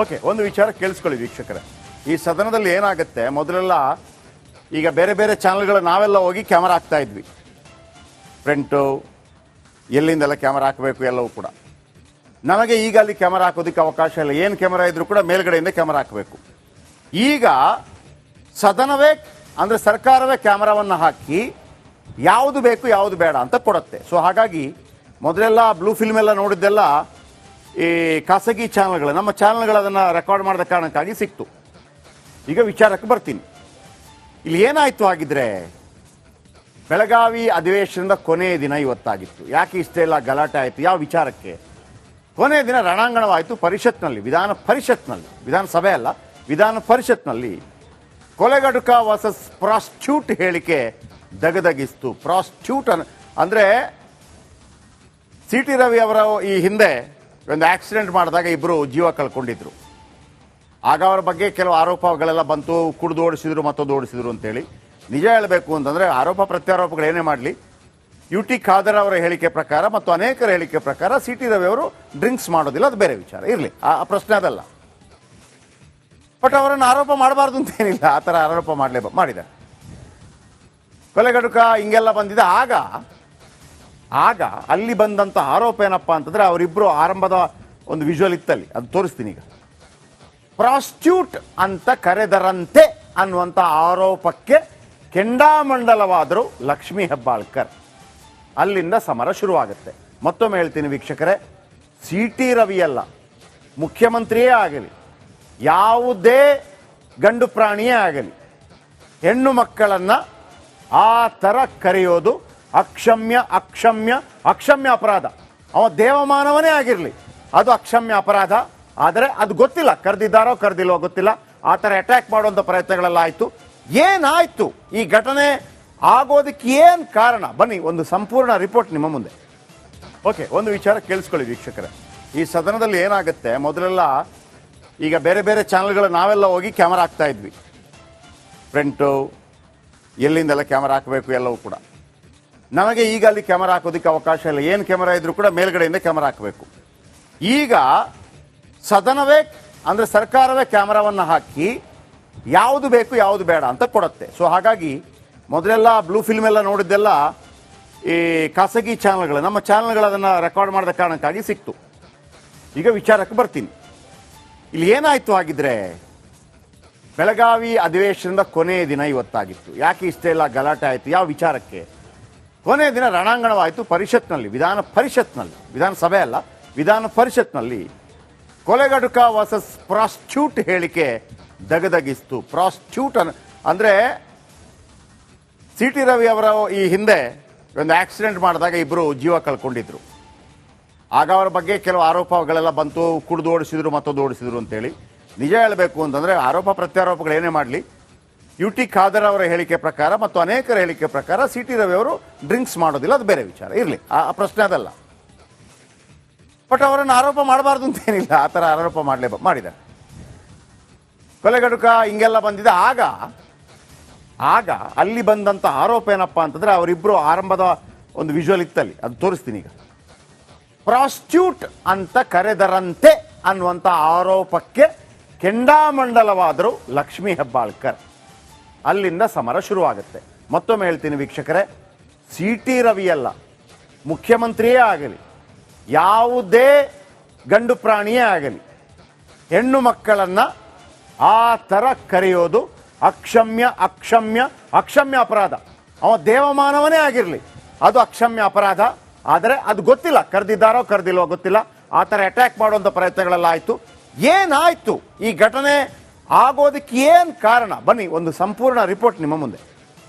Okay, ಒಂದು ವಿಚಾರ ಕೇಳಿಸ್ಕೊಳ್ಳಿ ವೀಕ್ಷಕರೇ. ಈ ಸದನದಲ್ಲಿ ಏನಾಗುತ್ತೆ, ಮೊದಲೆಲ್ಲ ಈಗ ಬೇರೆ ಬೇರೆ ಚಾನಲ್ಗಳು ನಾವೆಲ್ಲ ಹೋಗಿ ಕ್ಯಾಮರಾ ಹಾಕ್ತಾ ಇದ್ವಿ. ಫ್ರಂಟು ಎಲ್ಲಿಂದೆಲ್ಲ ಕ್ಯಾಮರಾ ಹಾಕಬೇಕು ಎಲ್ಲವೂ ಕೂಡ. ನಮಗೆ ಈಗ ಅಲ್ಲಿ ಕ್ಯಾಮರಾ ಹಾಕೋದಕ್ಕೆ ಅವಕಾಶ ಇಲ್ಲ. ಏನು ಕ್ಯಾಮರಾ ಇದ್ರೂ ಕೂಡ ಮೇಲ್ಗಡೆಯಿಂದ ಕ್ಯಾಮರಾ ಹಾಕಬೇಕು. ಈಗ ಸದನವೇ ಅಂದರೆ ಸರ್ಕಾರವೇ ಕ್ಯಾಮರಾವನ್ನು ಹಾಕಿ ಯಾವುದು ಬೇಕು ಯಾವುದು ಬೇಡ ಅಂತ ಕೊಡುತ್ತೆ. ಸೊ ಹಾಗಾಗಿ ಮೊದಲೆಲ್ಲ ಬ್ಲೂ ಫಿಲ್ಮ್ ಎಲ್ಲ ನೋಡಿದ್ದೆಲ್ಲ ಈ ಖಾಸಗಿ ಚಾನಲ್ಗಳು, ನಮ್ಮ ಚಾನಲ್ಗಳು ಅದನ್ನು ರೆಕಾರ್ಡ್ ಮಾಡಿದ ಕಾರಣಕ್ಕಾಗಿ ಸಿಕ್ತು. ಈಗ ವಿಚಾರಕ್ಕೆ ಬರ್ತೀನಿ. ಇಲ್ಲಿ ಏನಾಯಿತು ಆಗಿದ್ರೆ, ಬೆಳಗಾವಿ ಅಧಿವೇಶನದ ಕೊನೆಯ ದಿನ ಇವತ್ತಾಗಿತ್ತು. ಯಾಕೆ ಇಷ್ಟೆಲ್ಲ ಗಲಾಟೆ ಆಯಿತು, ಯಾವ ವಿಚಾರಕ್ಕೆ? ಕೊನೆಯ ದಿನ ರಣಾಂಗಣವಾಯಿತು ಪರಿಷತ್ನಲ್ಲಿ, ವಿಧಾನ ಪರಿಷತ್ನಲ್ಲಿ, ವಿಧಾನಸಭೆ ಅಲ್ಲ ವಿಧಾನ ಪರಿಷತ್ನಲ್ಲಿ ಕೊಲೆಗಡುಕ ವರ್ಸಸ್ ಪ್ರಾಸ್ಟ್ಯೂಟ್ ಹೇಳಿಕೆ ದಗದಗಿಸ್ತು. ಪ್ರಾಸ್ಟ್ಯೂಟ್ ಅಂದರೆ ಸಿ ಟಿ ರವಿ ಅವರ ಈ ಹಿಂದೆ ಒಂದು ಆಕ್ಸಿಡೆಂಟ್ ಮಾಡಿದಾಗ ಇಬ್ಬರು ಜೀವ ಕಳ್ಕೊಂಡಿದ್ರು. ಆಗ ಅವರ ಬಗ್ಗೆ ಕೆಲವು ಆರೋಪಗಳೆಲ್ಲ ಬಂತು, ಕುಡಿದು ಓಡಿಸಿದ್ರು ಮತ್ತೊಂದು ಓಡಿಸಿದ್ರು ಅಂತೇಳಿ. ನಿಜ ಹೇಳಬೇಕು ಅಂತಂದರೆ ಆರೋಪ ಪ್ರತ್ಯಾರೋಪಗಳು ಏನೇ ಮಾಡಲಿ, ಯು ಟಿ ಖಾದರ್ ಅವರ ಹೇಳಿಕೆ ಪ್ರಕಾರ ಮತ್ತು ಅನೇಕರ ಹೇಳಿಕೆ ಪ್ರಕಾರ ಸಿ ಟಿ ರವಿ ಅವರು ಡ್ರಿಂಕ್ಸ್ ಮಾಡೋದಿಲ್ಲ, ಅದು ಬೇರೆ ವಿಚಾರ ಇರಲಿ, ಆ ಪ್ರಶ್ನೆ ಅದಲ್ಲ. ಬಟ್ ಅವರನ್ನು ಆರೋಪ ಮಾಡಬಾರ್ದು ಅಂತೇನಿಲ್ಲ, ಆ ಥರ ಆರೋಪ ಮಾಡಿದ್ದಾರೆ. ಕೊಲೆಗಡುಕ ಹಿಂಗೆಲ್ಲ ಬಂದಿದೆ. ಆಗ ಅಲ್ಲಿ ಬಂದಂಥ ಆರೋಪ ಏನಪ್ಪ ಅಂತಂದರೆ, ಅವರಿಬ್ಬರು ಆರಂಭದ ಒಂದು ವಿಜುವಲ್ ಇತ್ತಲ್ಲಿ, ಅದು ತೋರಿಸ್ತೀನಿ ಈಗ. ಪ್ರಾಸ್ಟ್ಯೂಟ್ ಅಂತ ಕರೆದರಂತೆ ಅನ್ನುವಂಥ ಆರೋಪಕ್ಕೆ ಕೆಂಡಾಮಂಡಲವಾದರು ಲಕ್ಷ್ಮೀ ಹೆಬ್ಬಾಳ್ಕರ್. ಅಲ್ಲಿಂದ ಸಮರ ಶುರುವಾಗುತ್ತೆ. ಮತ್ತೊಮ್ಮೆ ಹೇಳ್ತೀನಿ ವೀಕ್ಷಕರೇ, ಸಿ ಟಿ ರವಿಯಲ್ಲ, ಮುಖ್ಯಮಂತ್ರಿಯೇ ಆಗಲಿ, ಯಾವುದೇ ಗಂಡು ಪ್ರಾಣಿಯೇ ಆಗಲಿ, ಹೆಣ್ಣು ಮಕ್ಕಳನ್ನು ಆ ಥರ ಕರೆಯೋದು ಅಕ್ಷಮ್ಯ ಅಕ್ಷಮ್ಯ ಅಕ್ಷಮ್ಯ ಅಪರಾಧ. ಅವ ದೇವಮಾನವನೇ ಆಗಿರಲಿ, ಅದು ಅಕ್ಷಮ್ಯ ಅಪರಾಧ. ಆದರೆ ಅದು ಗೊತ್ತಿಲ್ಲ, ಕರೆದಿದ್ದಾರೋ ಕರೆದಿಲ್ಲೋ ಗೊತ್ತಿಲ್ಲ, ಆ ಥರ ಅಟ್ಯಾಕ್ ಮಾಡುವಂಥ ಪ್ರಯತ್ನಗಳೆಲ್ಲ ಆಯಿತು. ಏನಾಯಿತು, ಈ ಘಟನೆ ಆಗೋದಕ್ಕೆ ಏನು ಕಾರಣ? ಬನ್ನಿ, ಒಂದು ಸಂಪೂರ್ಣ ರಿಪೋರ್ಟ್ ನಿಮ್ಮ ಮುಂದೆ. ಓಕೆ, ಒಂದು ವಿಚಾರ ಕೇಳಿಸ್ಕೊಳ್ಳಿ ವೀಕ್ಷಕರೇ. ಈ ಸದನದಲ್ಲಿ ಏನಾಗುತ್ತೆ, ಮೊದಲೆಲ್ಲ ಈಗ ಬೇರೆ ಬೇರೆ ಚಾನಲ್ಗಳು ನಾವೆಲ್ಲ ಹೋಗಿ ಕ್ಯಾಮರಾ ಹಾಕ್ತಾ ಇದ್ವಿ. ಫ್ರಂಟು ಎಲ್ಲಿಂದೆಲ್ಲ ಕ್ಯಾಮರಾ ಹಾಕಬೇಕು ಎಲ್ಲವೂ ಕೂಡ. ನಮಗೆ ಈಗ ಅಲ್ಲಿ ಕ್ಯಾಮರಾ ಹಾಕೋದಕ್ಕೆ ಅವಕಾಶ ಇಲ್ಲ. ಏನು ಕ್ಯಾಮರಾ ಇದ್ರೂ ಕೂಡ ಮೇಲ್ಗಡೆಯಿಂದ ಕ್ಯಾಮರಾ ಹಾಕಬೇಕು. ಈಗ ಸದನವೇ ಅಂದರೆ ಸರ್ಕಾರವೇ ಕ್ಯಾಮರಾವನ್ನು ಹಾಕಿ ಯಾವುದು ಬೇಕು ಯಾವುದು ಬೇಡ ಅಂತ ಕೊಡುತ್ತೆ. ಸೊ ಹಾಗಾಗಿ ಮೊದಲೆಲ್ಲ ಬ್ಲೂ ಫಿಲ್ಮ್ ಎಲ್ಲ ನೋಡಿದ್ದೆಲ್ಲ ಈ ಖಾಸಗಿ ಚಾನಲ್ಗಳು, ನಮ್ಮ ಚಾನಲ್ಗಳು ಅದನ್ನು ರೆಕಾರ್ಡ್ ಮಾಡಿದ ಕಾರಣಕ್ಕಾಗಿ ಸಿಕ್ತು. ಈಗ ವಿಚಾರಕ್ಕೆ ಬರ್ತೀನಿ. ಇಲ್ಲಿ ಏನಾಯಿತು ಆಗಿದ್ರೆ, ಬೆಳಗಾವಿ ಅಧಿವೇಶನದ ಕೊನೆಯ ದಿನ ಇವತ್ತಾಗಿತ್ತು. ಯಾಕೆ ಇಷ್ಟೆಲ್ಲ ಗಲಾಟೆ ಆಯಿತು, ಯಾವ ವಿಚಾರಕ್ಕೆ? ಕೊನೆಯ ದಿನ ರಣಾಂಗಣವಾಯಿತು ಪರಿಷತ್ನಲ್ಲಿ, ವಿಧಾನ ಪರಿಷತ್ನಲ್ಲಿ, ವಿಧಾನಸಭೆ ಅಲ್ಲ ವಿಧಾನ ಪರಿಷತ್ನಲ್ಲಿ ಕೊಲೆಗಡುಕ ವರ್ಸಸ್ ಪ್ರಾಸ್ಟ್ಯೂಟ್ ಹೇಳಿಕೆ ದಗದಗಿಸ್ತು. ಪ್ರಾಸ್ಟ್ಯೂಟ್ ಅಂದರೆ ಸಿ ಟಿ ರವಿ ಅವರ ಈ ಹಿಂದೆ ಒಂದು ಆಕ್ಸಿಡೆಂಟ್ ಮಾಡಿದಾಗ ಇಬ್ಬರು ಜೀವ ಕಳ್ಕೊಂಡಿದ್ರು. ಆಗ ಅವರ ಬಗ್ಗೆ ಕೆಲವು ಆರೋಪಗಳೆಲ್ಲ ಬಂತು, ಕುಡಿದು ಓಡಿಸಿದ್ರು ಮತ್ತೊಂದು ಓಡಿಸಿದ್ರು ಅಂತೇಳಿ. ನಿಜ ಹೇಳಬೇಕು ಅಂತಂದರೆ ಆರೋಪ ಪ್ರತ್ಯಾರೋಪಗಳು ಏನೇ ಮಾಡಲಿ, ಯು ಟಿ ಖಾದರ್ ಅವರ ಹೇಳಿಕೆ ಪ್ರಕಾರ ಮತ್ತು ಅನೇಕರ ಹೇಳಿಕೆ ಪ್ರಕಾರ ಸಿ ಟಿ ರವಿ ಅವರು ಡ್ರಿಂಕ್ಸ್ ಮಾಡೋದಿಲ್ಲ, ಅದು ಬೇರೆ ವಿಚಾರ ಇರಲಿ, ಆ ಪ್ರಶ್ನೆ ಅದಲ್ಲ. ಬಟ್ ಅವರನ್ನು ಆರೋಪ ಮಾಡಬಾರ್ದು ಅಂತೇನಿಲ್ಲ, ಆ ಥರ ಆರೋಪ ಮಾಡಿದ್ದಾರೆ. ಕೊಲೆಗಡುಕ ಹಿಂಗೆಲ್ಲ ಬಂದಿದೆ. ಆಗ ಅಲ್ಲಿ ಬಂದಂಥ ಆರೋಪ ಏನಪ್ಪ ಅಂತಂದರೆ, ಅವರಿಬ್ಬರು ಆರಂಭದ ಒಂದು ವಿಜುವಲ್ ಇತ್ತಲ್ಲಿ, ಅದು ತೋರಿಸ್ತೀನಿ ಈಗ. ಪ್ರಾಸ್ಟ್ಯೂಟ್ ಅಂತ ಕರೆದರಂತೆ ಅನ್ನುವಂಥ ಆರೋಪಕ್ಕೆ ಕೆಂಡಾಮಂಡಲವಾದರು ಲಕ್ಷ್ಮೀ ಹೆಬ್ಬಾಳ್ಕರ್. ಅಲ್ಲಿಂದ ಸಮರ ಶುರುವಾಗುತ್ತೆ. ಮತ್ತೊಮ್ಮೆ ಹೇಳ್ತೀನಿ ವೀಕ್ಷಕರೇ, ಸಿ ಟಿ ರವಿಯಲ್ಲ, ಮುಖ್ಯಮಂತ್ರಿಯೇ ಆಗಲಿ, ಯಾವುದೇ ಗಂಡು ಪ್ರಾಣಿಯೇ ಆಗಲಿ, ಹೆಣ್ಣು ಮಕ್ಕಳನ್ನು ಆ ಥರ ಕರೆಯೋದು ಅಕ್ಷಮ್ಯ ಅಕ್ಷಮ್ಯ ಅಕ್ಷಮ್ಯ ಅಪರಾಧ. ಅವ ದೇವಮಾನವನೇ ಆಗಿರಲಿ, ಅದು ಅಕ್ಷಮ್ಯ ಅಪರಾಧ. ಆದರೆ ಅದು ಗೊತ್ತಿಲ್ಲ, ಕರೆದಿದ್ದಾರೋ ಕರೆದಿಲ್ಲೋ ಗೊತ್ತಿಲ್ಲ, ಆ ಥರ ಅಟ್ಯಾಕ್ ಮಾಡುವಂಥ ಪ್ರಯತ್ನಗಳೆಲ್ಲ ಆಯಿತು. ಏನಾಯಿತು, ಈ ಘಟನೆ ಆಗೋದಕ್ಕೆ ಏನು ಕಾರಣ? ಬನ್ನಿ, ಒಂದು ಸಂಪೂರ್ಣ ರಿಪೋರ್ಟ್ ನಿಮ್ಮ ಮುಂದೆ.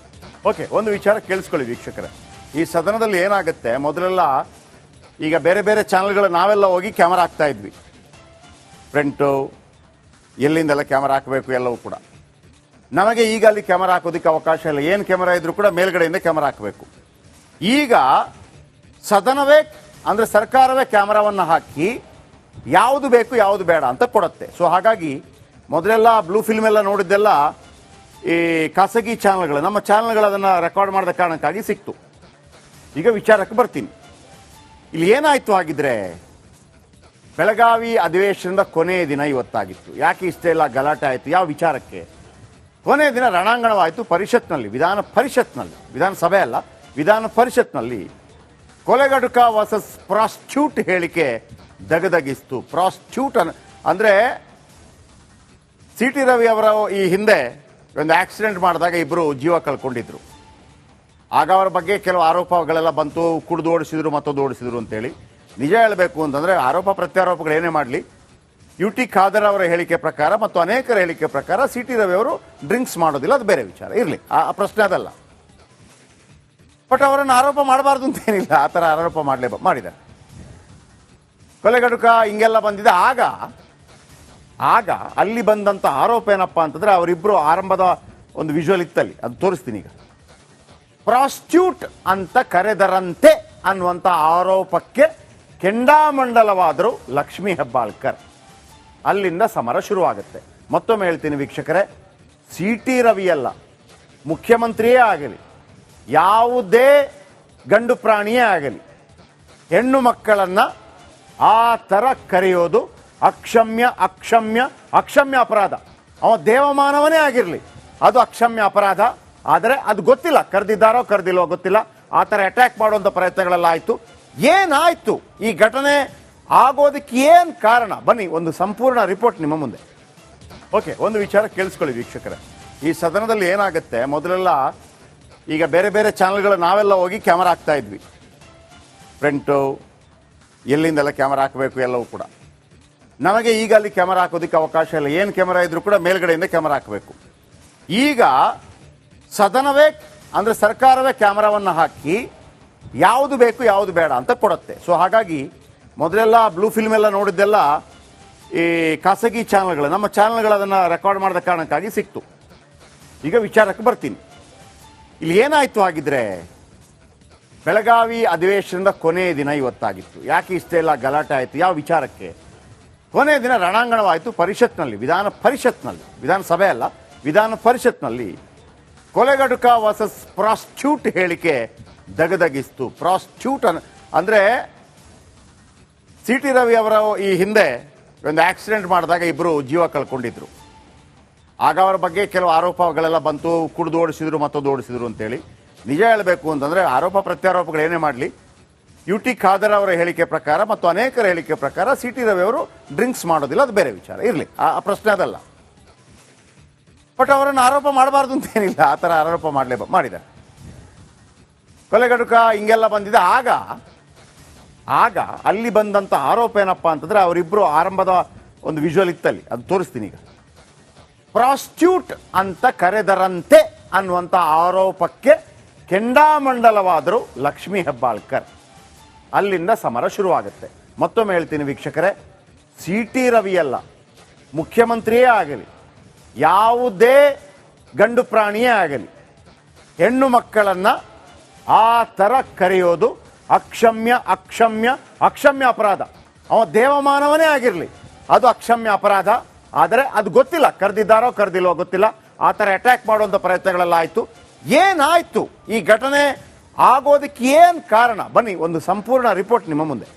ಓಕೆ, ಒಂದು ವಿಚಾರ ಕೇಳಿಸ್ಕೊಳ್ಳಿ ವೀಕ್ಷಕರೇ. ಈ ಸದನದಲ್ಲಿ ಏನಾಗುತ್ತೆ, ಮೊದಲೆಲ್ಲ ಈಗ ಬೇರೆ ಬೇರೆ ಚಾನಲ್ಗಳು ನಾವೆಲ್ಲ ಹೋಗಿ ಕ್ಯಾಮರಾ ಹಾಕ್ತಾ ಇದ್ವಿ. ಫ್ರಂಟು ಎಲ್ಲಿಂದೆಲ್ಲ ಕ್ಯಾಮರಾ ಹಾಕಬೇಕು ಎಲ್ಲವೂ ಕೂಡ. ನಮಗೆ ಈಗ ಅಲ್ಲಿ ಕ್ಯಾಮರಾ ಹಾಕೋದಕ್ಕೆ ಅವಕಾಶ ಇಲ್ಲ. ಏನು ಕ್ಯಾಮರಾ ಇದ್ರೂ ಕೂಡ ಮೇಲ್ಗಡೆಯಿಂದ ಕ್ಯಾಮರಾ ಹಾಕಬೇಕು. ಈಗ ಸದನವೇ ಅಂದರೆ ಸರ್ಕಾರವೇ ಕ್ಯಾಮರಾವನ್ನು ಹಾಕಿ ಯಾವುದು ಬೇಕು ಯಾವುದು ಬೇಡ ಅಂತ ಕೊಡುತ್ತೆ. ಸೊ ಹಾಗಾಗಿ ಮೊದಲೆಲ್ಲ ಬ್ಲೂ ಫಿಲ್ಮ್ ಎಲ್ಲ ನೋಡಿದ್ದೆಲ್ಲ ಈ ಖಾಸಗಿ ಚಾನಲ್ಗಳು, ನಮ್ಮ ಚಾನಲ್ಗಳು ಅದನ್ನು ರೆಕಾರ್ಡ್ ಮಾಡಿದ ಕಾರಣಕ್ಕಾಗಿ ಸಿಕ್ತು. ಈಗ ವಿಚಾರಕ್ಕೆ ಬರ್ತೀನಿ. ಇಲ್ಲಿ ಏನಾಯಿತು ಆಗಿದ್ರೆ, ಬೆಳಗಾವಿ ಅಧಿವೇಶನದ ಕೊನೆಯ ದಿನ ಇವತ್ತಾಗಿತ್ತು. ಯಾಕೆ ಇಷ್ಟೆಲ್ಲ ಗಲಾಟೆ ಆಯಿತು, ಯಾವ ವಿಚಾರಕ್ಕೆ? ಕೊನೆಯ ದಿನ ರಣಾಂಗಣವಾಯಿತು ಪರಿಷತ್ನಲ್ಲಿ, ವಿಧಾನಸಭೆ ಅಲ್ಲ, ವಿಧಾನ ಪರಿಷತ್ನಲ್ಲಿ ಕೊಲೆಗಡುಕ ವರ್ಸಸ್ ಪ್ರಾಸ್ಟ್ಯೂಟ್ ಹೇಳಿಕೆ ದಗದಗಿಸ್ತು. ಪ್ರಾಸ್ಟ್ಯೂಟ್ ಅಂದರೆ ಸಿ ಟಿ ರವಿ ಅವರ ಈ ಹಿಂದೆ ಒಂದು ಆಕ್ಸಿಡೆಂಟ್ ಮಾಡಿದಾಗ ಇಬ್ಬರು ಜೀವ ಕಳ್ಕೊಂಡಿದ್ರು. ಆಗ ಅವರ ಬಗ್ಗೆ ಕೆಲವು ಆರೋಪಗಳೆಲ್ಲ ಬಂತು, ಕುಡಿದು ಓಡಿಸಿದ್ರು, ಮತ್ತೊಂದು ಓಡಿಸಿದ್ರು ಅಂತೇಳಿ. ನಿಜ ಹೇಳಬೇಕು ಅಂತಂದರೆ ಆರೋಪ ಪ್ರತ್ಯಾರೋಪಗಳು ಏನೇ ಮಾಡಲಿ, ಯು ಟಿ ಖಾದರ್ ಅವರ ಹೇಳಿಕೆ ಪ್ರಕಾರ ಮತ್ತು ಅನೇಕರ ಹೇಳಿಕೆ ಪ್ರಕಾರ ಸಿ ಟಿ ರವಿ ಅವರು ಡ್ರಿಂಕ್ಸ್ ಮಾಡೋದಿಲ್ಲ, ಅದು ಬೇರೆ ವಿಚಾರ ಇರಲಿ, ಆ ಪ್ರಶ್ನೆ ಅದಲ್ಲ. ಬಟ್ ಅವರನ್ನು ಆರೋಪ ಮಾಡಬಾರ್ದು ಅಂತೇನಿಲ್ಲ, ಆ ಥರ ಆರೋಪ ಮಾಡಿದ್ದಾರೆ. ಕೊಲೆಗಡುಕ ಹಿಂಗೆಲ್ಲ ಬಂದಿದೆ. ಆಗ ಅಲ್ಲಿ ಬಂದಂಥ ಆರೋಪ ಏನಪ್ಪ ಅಂತಂದರೆ ಅವರಿಬ್ಬರು ಆರಂಭದ ಒಂದು ವಿಜುವಲ್ ಇತ್ತಲ್ಲಿ, ಅದು ತೋರಿಸ್ತೀನಿ ಈಗ. ಪ್ರಾಸ್ಟ್ಯೂಟ್ ಅಂತ ಕರೆದರಂತೆ ಅನ್ನುವಂಥ ಆರೋಪಕ್ಕೆ ಕೆಂಡಾಮಂಡಲವಾದರು ಲಕ್ಷ್ಮೀ ಹೆಬ್ಬಾಳ್ಕರ್. ಅಲ್ಲಿಂದ ಸಮರ ಶುರುವಾಗುತ್ತೆ. ಮತ್ತೊಮ್ಮೆ ಹೇಳ್ತೀನಿ ವೀಕ್ಷಕರೇ, ಸಿ ಟಿ ರವಿಯಲ್ಲ, ಮುಖ್ಯಮಂತ್ರಿಯೇ ಆಗಲಿ, ಯಾವುದೇ ಗಂಡು ಪ್ರಾಣಿಯೇ ಆಗಲಿ, ಹೆಣ್ಣು ಮಕ್ಕಳನ್ನು ಆ ಥರ ಕರೆಯೋದು ಅಕ್ಷಮ್ಯ ಅಪರಾಧ. ಅವ ದೇವಮಾನವನೇ ಆಗಿರಲಿ, ಅದು ಅಕ್ಷಮ್ಯ ಅಪರಾಧ. ಆದರೆ ಅದು ಗೊತ್ತಿಲ್ಲ, ಕರೆದಿದ್ದಾರೋ ಕರೆದಿಲ್ವೋ ಗೊತ್ತಿಲ್ಲ, ಆ ಥರ ಅಟ್ಯಾಕ್ ಮಾಡುವಂಥ ಪ್ರಯತ್ನಗಳೆಲ್ಲ ಆಯಿತು. ಏನಾಯಿತು, ಈ ಘಟನೆ ಆಗೋದಕ್ಕೆ ಏನು ಕಾರಣ? ಬನ್ನಿ, ಒಂದು ಸಂಪೂರ್ಣ ರಿಪೋರ್ಟ್ ನಿಮ್ಮ ಮುಂದೆ. ಓಕೆ, ಒಂದು ವಿಚಾರ ಕೇಳಿಸ್ಕೊಳ್ಳಿ ವೀಕ್ಷಕರೇ. ಈ ಸದನದಲ್ಲಿ ಏನಾಗುತ್ತೆ, ಮೊದಲೆಲ್ಲ ಈಗ ಬೇರೆ ಬೇರೆ ಚಾನಲ್ಗಳು ನಾವೆಲ್ಲ ಹೋಗಿ ಕ್ಯಾಮರಾ ಹಾಕ್ತಾ ಇದ್ವಿ, ಫ್ರಂಟು ಎಲ್ಲಿಂದೆಲ್ಲ ಕ್ಯಾಮರಾ ಹಾಕಬೇಕು ಎಲ್ಲವೂ ಕೂಡ. ನಮಗೆ ಈಗ ಅಲ್ಲಿ ಕ್ಯಾಮರಾ ಹಾಕೋದಕ್ಕೆ ಅವಕಾಶ ಇಲ್ಲ. ಏನು ಕ್ಯಾಮರಾ ಇದ್ರೂ ಕೂಡ ಮೇಲ್ಗಡೆಯಿಂದ ಕ್ಯಾಮರಾ ಹಾಕಬೇಕು. ಈಗ ಸದನವೇ ಅಂದರೆ ಸರ್ಕಾರವೇ ಕ್ಯಾಮರಾವನ್ನು ಹಾಕಿ ಯಾವುದು ಬೇಕು ಯಾವುದು ಬೇಡ ಅಂತ ಕೊಡುತ್ತೆ. ಸೊ ಹಾಗಾಗಿ ಮೊದಲೆಲ್ಲ ಬ್ಲೂ ಫಿಲ್ಮ್ ಎಲ್ಲ ನೋಡಿದ್ದೆಲ್ಲ ಈ ಖಾಸಗಿ ಚಾನಲ್ಗಳು, ನಮ್ಮ ಚಾನಲ್ಗಳು ಅದನ್ನು ರೆಕಾರ್ಡ್ ಮಾಡಿದ ಕಾರಣಕ್ಕಾಗಿ ಸಿಕ್ತು. ಈಗ ವಿಚಾರಕ್ಕೆ ಬರ್ತೀನಿ. ಇಲ್ಲಿ ಏನಾಯಿತು ಆಗಿದ್ರೆ, ಬೆಳಗಾವಿ ಅಧಿವೇಶನದ ಕೊನೆಯ ದಿನ ಇವತ್ತಾಗಿತ್ತು. ಯಾಕೆ ಇಷ್ಟೆಲ್ಲ ಗಲಾಟೆ ಆಯಿತು, ಯಾವ ವಿಚಾರಕ್ಕೆ? ಕೊನೆಯ ದಿನ ರಣಾಂಗಣವಾಯಿತು ಪರಿಷತ್ನಲ್ಲಿ, ವಿಧಾನಸಭೆ ಅಲ್ಲ, ವಿಧಾನ ಪರಿಷತ್ನಲ್ಲಿ ಕೊಲೆಗಡುಕ ವರ್ಸಸ್ ಪ್ರಾಸ್ಟ್ಯೂಟ್ ಹೇಳಿಕೆ ದಗದಗಿಸ್ತು. ಪ್ರಾಸ್ಟ್ಯೂಟ್ ಅಂದರೆ ಸಿ ಟಿ ರವಿ ಅವರ ಈ ಹಿಂದೆ ಒಂದು ಆಕ್ಸಿಡೆಂಟ್ ಮಾಡಿದಾಗ ಇಬ್ಬರು ಜೀವ ಕಳ್ಕೊಂಡಿದ್ರು. ಆಗ ಅವರ ಬಗ್ಗೆ ಕೆಲವು ಆರೋಪಗಳೆಲ್ಲ ಬಂತು, ಕುಡಿದು ಓಡಿಸಿದ್ರು, ಮತ್ತೊಂದು ಓಡಿಸಿದ್ರು ಅಂತೇಳಿ. ನಿಜ ಹೇಳಬೇಕು ಅಂತಂದರೆ ಆರೋಪ ಪ್ರತ್ಯಾರೋಪಗಳು ಏನೇ ಮಾಡಲಿ, ಯು ಟಿ ಖಾದರ್ ಅವರ ಹೇಳಿಕೆ ಪ್ರಕಾರ ಮತ್ತು ಅನೇಕರ ಹೇಳಿಕೆ ಪ್ರಕಾರ ಸಿ ಟಿ ರವಿ ಅವರು ಡ್ರಿಂಕ್ಸ್ ಮಾಡೋದಿಲ್ಲ, ಅದು ಬೇರೆ ವಿಚಾರ ಇರಲಿ, ಆ ಪ್ರಶ್ನೆ ಅದಲ್ಲ. ಬಟ್ ಅವರನ್ನು ಆರೋಪ ಮಾಡಬಾರ್ದು ಅಂತೇನಿಲ್ಲ, ಆ ಥರ ಆರೋಪ ಮಾಡಿದ್ದಾರೆ. ಕೊಲೆಗಡುಕ ಹಿಂಗೆಲ್ಲ ಬಂದಿದೆ. ಆಗ ಅಲ್ಲಿ ಬಂದಂಥ ಆರೋಪ ಏನಪ್ಪ ಅಂತಂದರೆ ಅವರಿಬ್ಬರು ಆರಂಭದ ಒಂದು ವಿಜುವಲ್ ಇತ್ತಲ್ಲಿ, ಅದು ತೋರಿಸ್ತೀನಿ ಈಗ. ಪ್ರಾಸ್ಟ್ಯೂಟ್ ಅಂತ ಕರೆದರಂತೆ ಅನ್ನುವಂಥ ಆರೋಪಕ್ಕೆ ಕೆಂಡಾಮಂಡಲವಾದರು ಲಕ್ಷ್ಮೀ ಹೆಬ್ಬಾಳ್ಕರ್. ಅಲ್ಲಿಂದ ಸಮರ ಶುರುವಾಗುತ್ತೆ. ಮತ್ತೊಮ್ಮೆ ಹೇಳ್ತೀನಿ ವೀಕ್ಷಕರೇ, ಸಿ ಟಿ ರವಿಯಲ್ಲ, ಮುಖ್ಯಮಂತ್ರಿಯೇ ಆಗಲಿ, ಯಾವುದೇ ಗಂಡು ಪ್ರಾಣಿಯೇ ಆಗಲಿ, ಹೆಣ್ಣು ಮಕ್ಕಳನ್ನು ಆ ಥರ ಕರೆಯೋದು ಅಕ್ಷಮ್ಯ ಅಪರಾಧ. ಅವ ದೇವಮಾನವನೇ ಆಗಿರಲಿ, ಅದು ಅಕ್ಷಮ್ಯ ಅಪರಾಧ. ಆದರೆ ಅದು ಗೊತ್ತಿಲ್ಲ, ಕರೆದಿದ್ದಾರೋ ಕರೆದಿಲ್ವೋ ಗೊತ್ತಿಲ್ಲ, ಆ ಥರ ಅಟ್ಯಾಕ್ ಮಾಡುವಂಥ ಪ್ರಯತ್ನಗಳೆಲ್ಲ ಆಯಿತು. ಏನಾಯಿತು, ಈ ಘಟನೆ ಆಗೋದಕ್ಕೆ ಏನು ಕಾರಣ? ಬನ್ನಿ, ಒಂದು ಸಂಪೂರ್ಣ ರಿಪೋರ್ಟ್ ನಿಮ್ಮ ಮುಂದೆ.